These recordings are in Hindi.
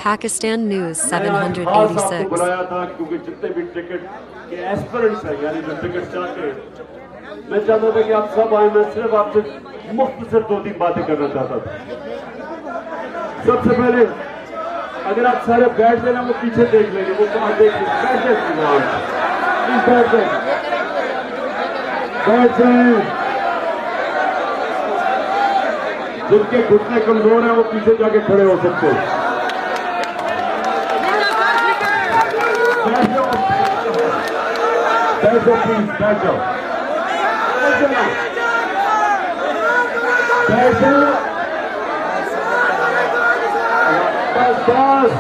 Pakistan News मैंने आज खास आपको 786. बुलाया था क्योंकि जितने भी टिकट के एस्पिरेंट्स हैं, यानी जो टिकट चाहते हैं, मैं चाहता था कि आप सब आए। मैं सिर्फ आपसे मुख्तसर 2-3 बातें करना चाहता था। सबसे पहले अगर आप सारे बैठ लेना, वो पीछे देख लेंगे, वो कहाँ देख लेंगे, बैठ जाए। जिनके घुटने कमजोर हैं वो पीछे जाके खड़े हो सकते हैं। बैठ जाओ प्लीज, बैठ जाओ, बैठ जाओ। बस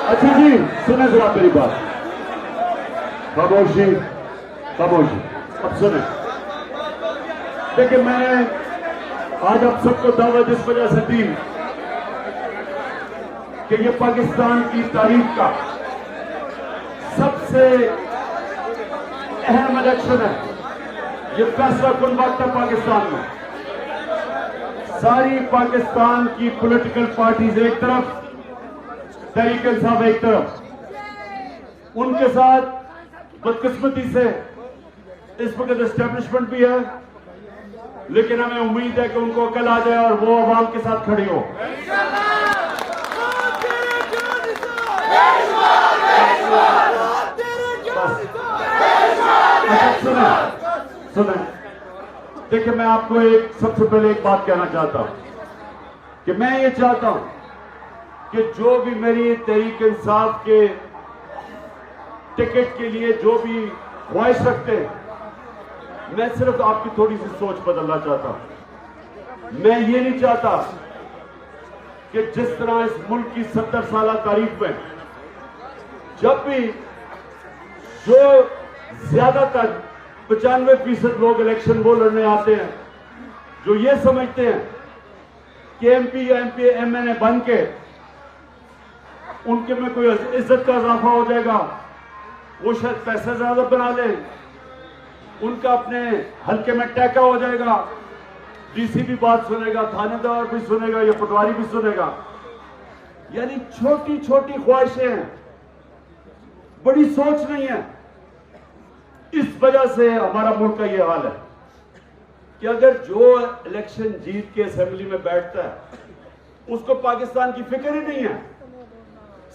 अच्छा जी, सुने जरा मेरी बात। खामोशी खामोशी, अब सुने। देखिए, मैंने आज आप सबको दावत इस वजह से दी कि ये पाकिस्तान की तारीख का सबसे अहम इलेक्शन है। ये फैसला कुन वक्त है पाकिस्तान में। सारी पाकिस्तान की पॉलिटिकल पार्टीज एक तरफ, तहरीक इंसाफ एक तरफ, उनके साथ बदकिस्मती से इस वक्त एस्टेब्लिशमेंट भी है, लेकिन हमें उम्मीद है कि उनको अकल आ जाए और वो अवाम के साथ खड़ी हो। सुने, देखिए, मैं आपको सबसे पहले एक बात कहना चाहता हूं कि मैं ये चाहता हूं कि जो भी मेरी तहरीक इंसाफ के टिकट के लिए जो भी ख्वाहिश रखते हैं, मैं सिर्फ आपकी थोड़ी सी सोच बदलना चाहता हूं। मैं ये नहीं चाहता कि जिस तरह इस मुल्क की 70 साल तारीख में जब भी जो ज्यादातर 95% लोग इलेक्शन वो लड़ने आते हैं जो ये समझते हैं कि एमपी या एमएनए बन के उनके में कोई इज्जत का इजाफा हो जाएगा, वो शायद पैसा ज्यादा बना ले, उनका अपने हल्के में टैका हो जाएगा, डीसी भी बात सुनेगा, थानेदार भी सुनेगा, या पटवारी भी सुनेगा। यानी छोटी छोटी ख्वाहिशें हैं, बड़ी सोच नहीं है। इस वजह से हमारा मुल्क का यह हाल है कि अगर जो इलेक्शन जीत के असेंबली में बैठता है उसको पाकिस्तान की फिक्र ही नहीं है।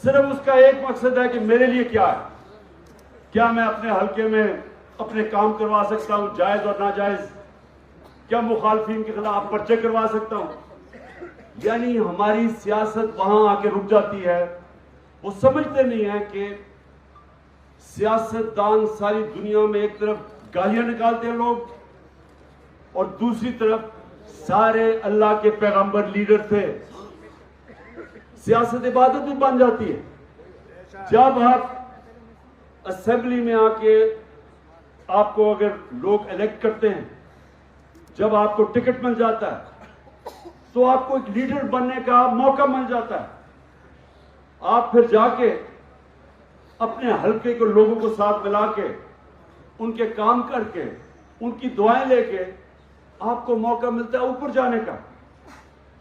सिर्फ उसका एक मकसद है कि मेरे लिए क्या है, क्या मैं अपने हल्के में अपने काम करवा सकता हूं, जायज और नाजायज, क्या मुखालफिन के खिलाफ पर्चे करवा सकता हूं। यानी हमारी सियासत वहां आके रुक जाती है। वो समझते नहीं है कि सियासतदान सारी दुनिया में एक तरफ गालियां निकालते हैं लोग और दूसरी तरफ सारे अल्लाह के पैगंबर लीडर थे। सियासत इबादत भी बन जाती है। जब आप असेंबली में आके आपको अगर लोग इलेक्ट करते हैं, जब आपको टिकट मिल जाता है तो आपको एक लीडर बनने का मौका मिल जाता है। आप फिर जाके अपने हल्के को लोगों को साथ मिला के उनके काम करके उनकी दुआएं लेके आपको मौका मिलता है ऊपर जाने का।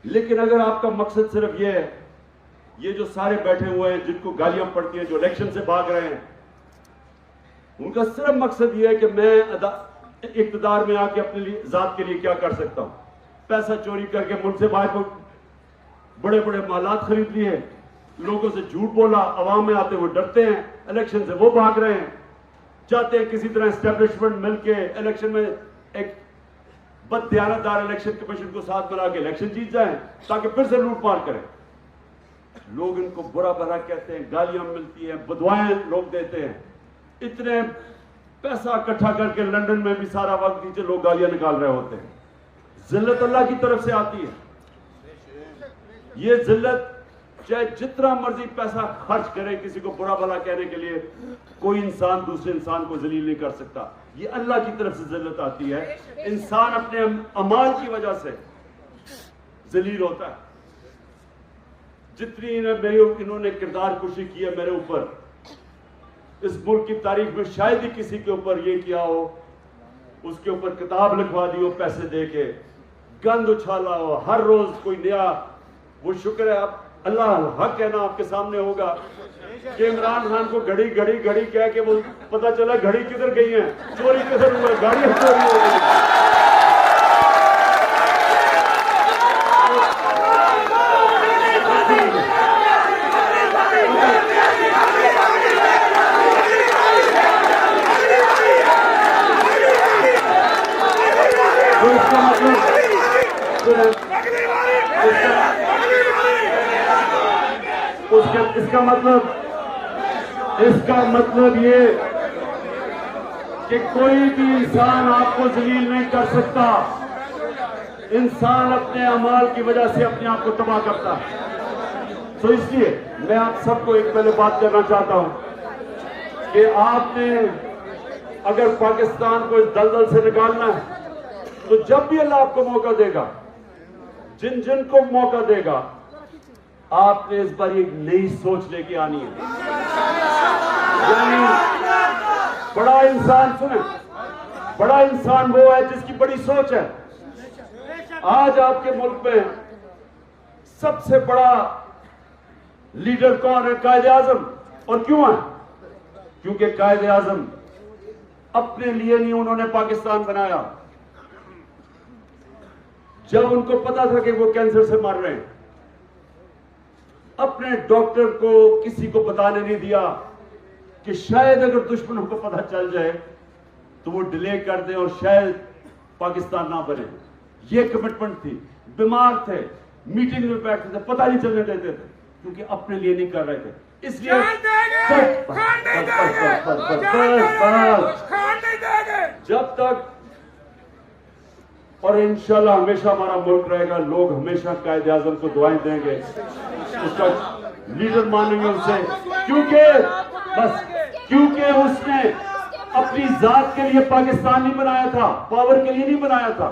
लेकिन अगर आपका मकसद सिर्फ ये है, ये जो सारे बैठे हुए हैं जिनको गालियां पड़ती हैं, जो इलेक्शन से भाग रहे हैं, उनका सिर्फ मकसद ये है कि मैं इक्तदार में आके अपने लिए जात के लिए क्या कर सकता हूं। पैसा चोरी करके मुल्क से बाहर बड़े बड़े मालात खरीद लिए, लोगों से झूठ बोला, अवाम में आते हुए डरते हैं, इलेक्शन से वो भाग रहे हैं, चाहते हैं किसी तरह एस्टेब्लिशमेंट मिलके इलेक्शन में एक बददियानतदार इलेक्शन कमीशन को साथ मिला के इलेक्शन जीत जाएं ताकि फिर से लूटपाट करें। लोग इनको बुरा भला कहते हैं, गालियां मिलती हैं, बदवाएं लोग देते हैं। इतने पैसा इकट्ठा करके लंदन में भी सारा वक्त नीचे लोग गालियां निकाल रहे होते हैं। जिल्लत अल्लाह की तरफ से आती है। ये जिल्लत चाहे जितना मर्जी पैसा खर्च करे किसी को बुरा भला कहने के लिए, कोई इंसान दूसरे इंसान को जलील नहीं कर सकता। ये अल्लाह की तरफ से जिल्लत आती है। इंसान अपने अमाल की वजह से जलील होता है। जितनी इन्होंने किरदार कुशी की है मेरे ऊपर, इस मुल्क की तारीख में शायद ही किसी के ऊपर ये किया हो, उसके ऊपर किताब लिखवा दी हो पैसे दे के, गंद उछाला हो, हर रोज कोई नया वो शुक्र है आप अल्लाह हक है ना आपके सामने होगा कि इमरान खान को घड़ी घड़ी घड़ी कह के वो पता चला घड़ी किधर गई है, चोरी किधर हुआ, गाड़ी चोरी हो गई। तो इसका मतलब इसका मतलब ये कि कोई भी इंसान आपको जलील नहीं कर सकता। इंसान अपने अमाल की वजह से अपने आप को तबाह करता है। तो इसलिए मैं आप सबको एक पहले बात करना चाहता हूं कि आपने अगर पाकिस्तान को इस दलदल से निकालना है तो जब भी अल्लाह आपको मौका देगा, जिन जिन को मौका देगा, आपने इस बार एक नई सोच लेके आनी है। यानी बड़ा इंसान, सुने, बड़ा इंसान वो है जिसकी बड़ी सोच है। आज आपके मुल्क में सबसे बड़ा लीडर कौन है? कायदे आजम। और क्यों है? क्योंकि कायदे आजम अपने लिए नहीं उन्होंने पाकिस्तान बनाया। जब उनको पता था कि वो कैंसर से मर रहे हैं, अपने डॉक्टर को किसी को बताने नहीं दिया कि शायद अगर दुश्मनों को पता चल जाए तो वो डिले कर दे और शायद पाकिस्तान ना बने। ये कमिटमेंट थी। बीमार थे, मीटिंग में बैठते थे, पता नहीं चलने देते थे, क्योंकि अपने लिए नहीं कर रहे थे। इसलिए जब तक, और इंशाल्लाह हमेशा हमारा मुल्क रहेगा, लोग हमेशा कायदे आजम को दुआएं देंगे, उसका लीडर मानेंगे उसे, क्योंकि उसने अपनी जात के लिए पाकिस्तान नहीं बनाया था, पावर के लिए नहीं बनाया था।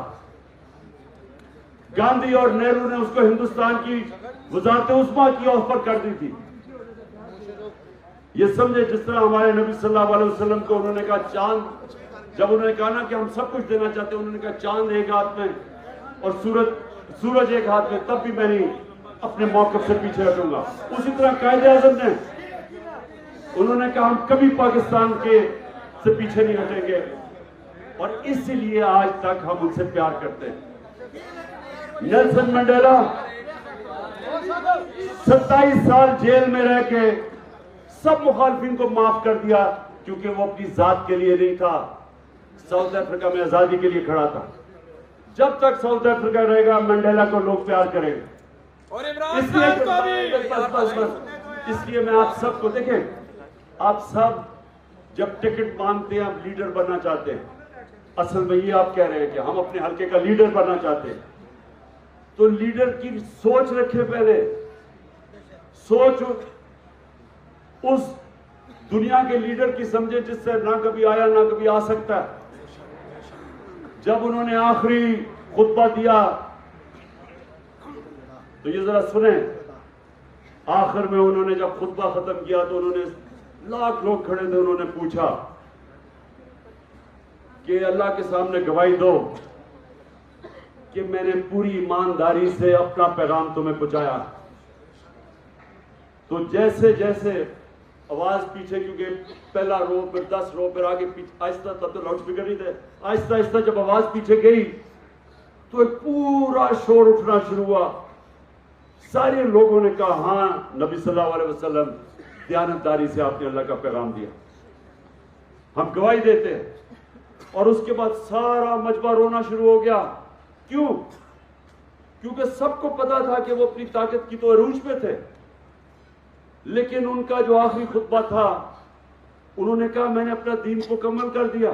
गांधी और नेहरू ने उसको हिंदुस्तान की वजारत उस्मा की ऑफर कर दी थी। ये समझे जिस तरह हमारे नबी सल्लल्लाहु अलैहि वसल्लम को उन्होंने कहा चांद, जब उन्होंने कहा ना कि हम सब कुछ देना चाहते हैं, उन्होंने कहा चांद एक हाथ में और सूरज एक हाथ में, तब भी मैं नहीं अपने मौक़िफ़ से पीछे हटूंगा। उसी तरह कायदे आज़म ने, उन्होंने कहा हम कभी पाकिस्तान के से पीछे नहीं हटेंगे, और इसीलिए आज तक हम उनसे प्यार करते हैं। नेल्सन मंडेला 27 साल जेल में रह के सब मुखालफिन को माफ कर दिया, क्योंकि वो अपनी जात के लिए नहीं था, साउथ अफ्रीका में आजादी के लिए खड़ा था। जब तक साउथ अफ्रीका रहेगा, मंडेला को लोग प्यार करेंगे। और इमरान खान को भी। इसलिए मैं आप सबको, देखें, आप सब जब टिकट मांगते हैं, आप लीडर बनना चाहते हैं, असल में ये आप कह रहे हैं कि हम अपने हल्के का लीडर बनना चाहते हैं, तो लीडर की सोच रखे पहले। सोच उस दुनिया के लीडर की समझे जिससे ना कभी आया ना कभी आ सकता है। जब उन्होंने आखिरी खुतबा दिया तो ये जरा सुने, आखिर में उन्होंने जब खुतबा खत्म किया तो उन्होंने, लाख लोग खड़े थे, उन्होंने पूछा कि अल्लाह के सामने गवाही दो कि मैंने पूरी ईमानदारी से अपना पैगाम तुम्हें पहुंचाया। तो जैसे जैसे आवाज पीछे, क्योंकि पहला रो, फिर 10 रो, फिर आगे पीछे, आहिस्ता, तब तो लाउड स्पीकर नहीं थे, आहिस्ता आहिस्ता जब आवाज पीछे गई तो एक पूरा शोर उठना शुरू हुआ। सारे लोगों ने कहा, हाँ नबी सल्लल्लाहु अलैहि वसल्लम, दयानतदारी से आपने अल्लाह का पैगाम दिया, हम गवाही देते हैं। और उसके बाद सारा मजबा रोना शुरू हो गया। क्यों? क्योंकि सबको पता था कि वो अपनी ताकत की तो अरूज पे थे, लेकिन उनका जो आखिरी खुतबा था, उन्होंने कहा मैंने अपना दीन मुकम्मल कर दिया।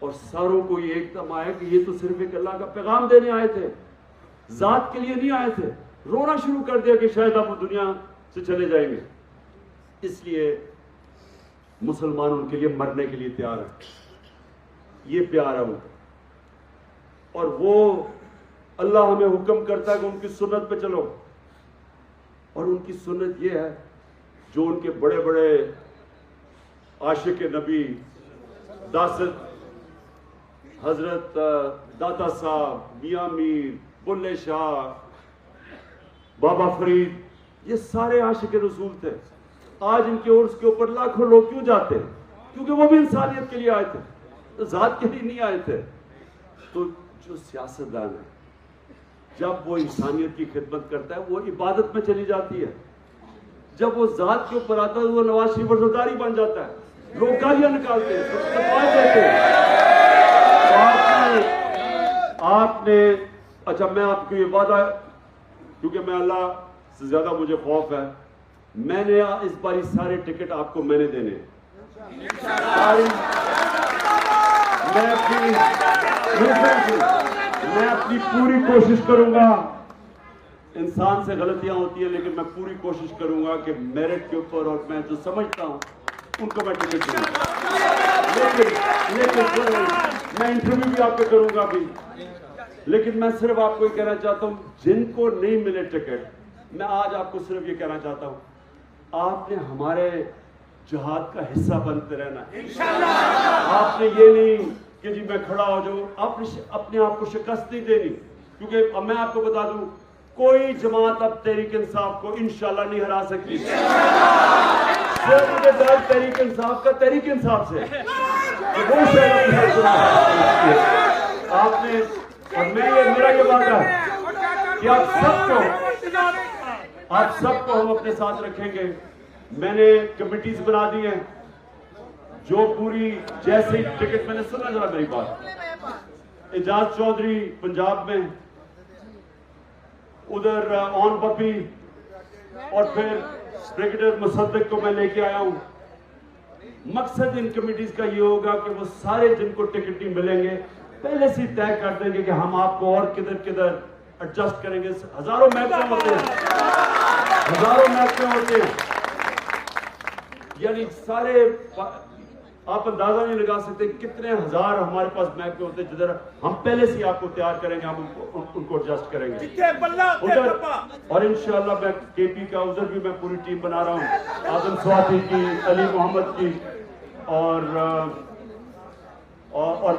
और सारों को ये एकदम आया कि ये तो सिर्फ एक अल्लाह का पैगाम देने आए थे, जात के लिए नहीं आए थे। रोना शुरू कर दिया कि शायद आप दुनिया से चले जाएंगे। इसलिए मुसलमान उनके लिए मरने के लिए तैयार है। ये प्यार है उनका। और वो अल्लाह हमें हुक्म करता है कि उनकी सुन्नत पे चलो, और उनकी सुन्नत ये है जो उनके बड़े बड़े आशिक नबी दासत हजरत दाता साहब, मियां मीर, बुल्ले शाह, बाबा फरीद, ये सारे आशिक रसूल थे। आज इनके उर्स के ऊपर लाखों लोग क्यों जाते हैं? क्योंकि वो भी इंसानियत के लिए आए थे, तो जात के लिए नहीं आए थे। तो जो सियासतदान है, जब वो इंसानियत की खिदमत करता है, वो इबादत में चली जाती है। जब वो जात के ऊपर आता है, वो नवाज शरीफ वफादारी बन जाता है, लोग गालियां निकालते हैं, देते हैं। तो आपने अच्छा, मैं आपको ये वादा, क्योंकि मैं अल्लाह से ज्यादा मुझे खौफ है, मैंने इस बार सारे टिकट आपको मैंने देने हैं। मैं अपनी पूरी कोशिश करूंगा। इंसान से गलतियां होती है, लेकिन मैं पूरी कोशिश करूंगा कि मेरिट के ऊपर और मैं जो समझता हूं उनको मैं टिकट दूंगा। लेकिन मैं इंटरव्यू भी आपके करूंगा अभी। लेकिन मैं सिर्फ आपको ये कहना चाहता हूं, जिनको नहीं मिले टिकट, मैं आज आपको सिर्फ ये कहना चाहता हूं, आपने हमारे जिहाद का हिस्सा बनते रहना। आपने ये नहीं कि जी मैं खड़ा हो जाऊं, आपने अपने आप को शिकस्त नहीं देनी। क्योंकि अब मैं आपको बता दूं, कोई जमात अब तहरीक इंसाफ को इंशाल्लाह नहीं हरा सकती। सिर्फ मुझे डर तहरीक इंसाफ का, तहरीक इंसाफ से वो शायद आपने, और मेरा ये वादा है कि आप सबको हम अपने साथ रखेंगे। मैंने कमिटीज बना दी हैं, जो पूरी, जैसे टिकट, मैंने सुना जरा मेरी बात, एजाज चौधरी पंजाब में, उधर ऑन पपी, और फिर ब्रिगेडियर मुसद्दिक को मैं लेके आया हूं। मकसद इन कमिटीज का ये होगा कि वो सारे जिनको टिकट नहीं मिलेंगे पहले से तय कर देंगे कि हम आपको और किधर किधर एडजस्ट करेंगे। हजारों महकमे होते हैं, हजारों महकमे होते हैं, यानी सारे, आप अंदाजा नहीं लगा सकते कितने हजार हमारे पास महकमे होते हैं, जिधर हम पहले से आपको तैयार करेंगे, हम उनको एडजस्ट करेंगे उधर। और इंशाल्लाह मैं केपी का उधर भी मैं पूरी टीम बना रहा हूँ, आजम स्वाति की, अली मोहम्मद की, और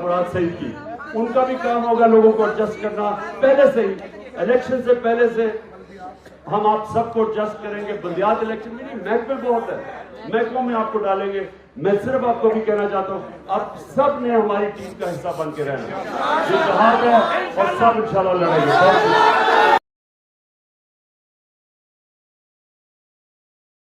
मुराद सईद की। उनका भी काम होगा लोगों को एडजस्ट करना। पहले से ही, इलेक्शन से पहले से हम आप सबको एडजस्ट करेंगे। बंदियात इलेक्शन में नहीं, महकमे बहुत है, महकमों में आपको डालेंगे। मैं सिर्फ आपको भी कहना चाहता हूँ, आप सब ने हमारी टीम का हिस्सा बन के रहना। ये जहाज है और सब इंशाल्लाह लड़ेंगे।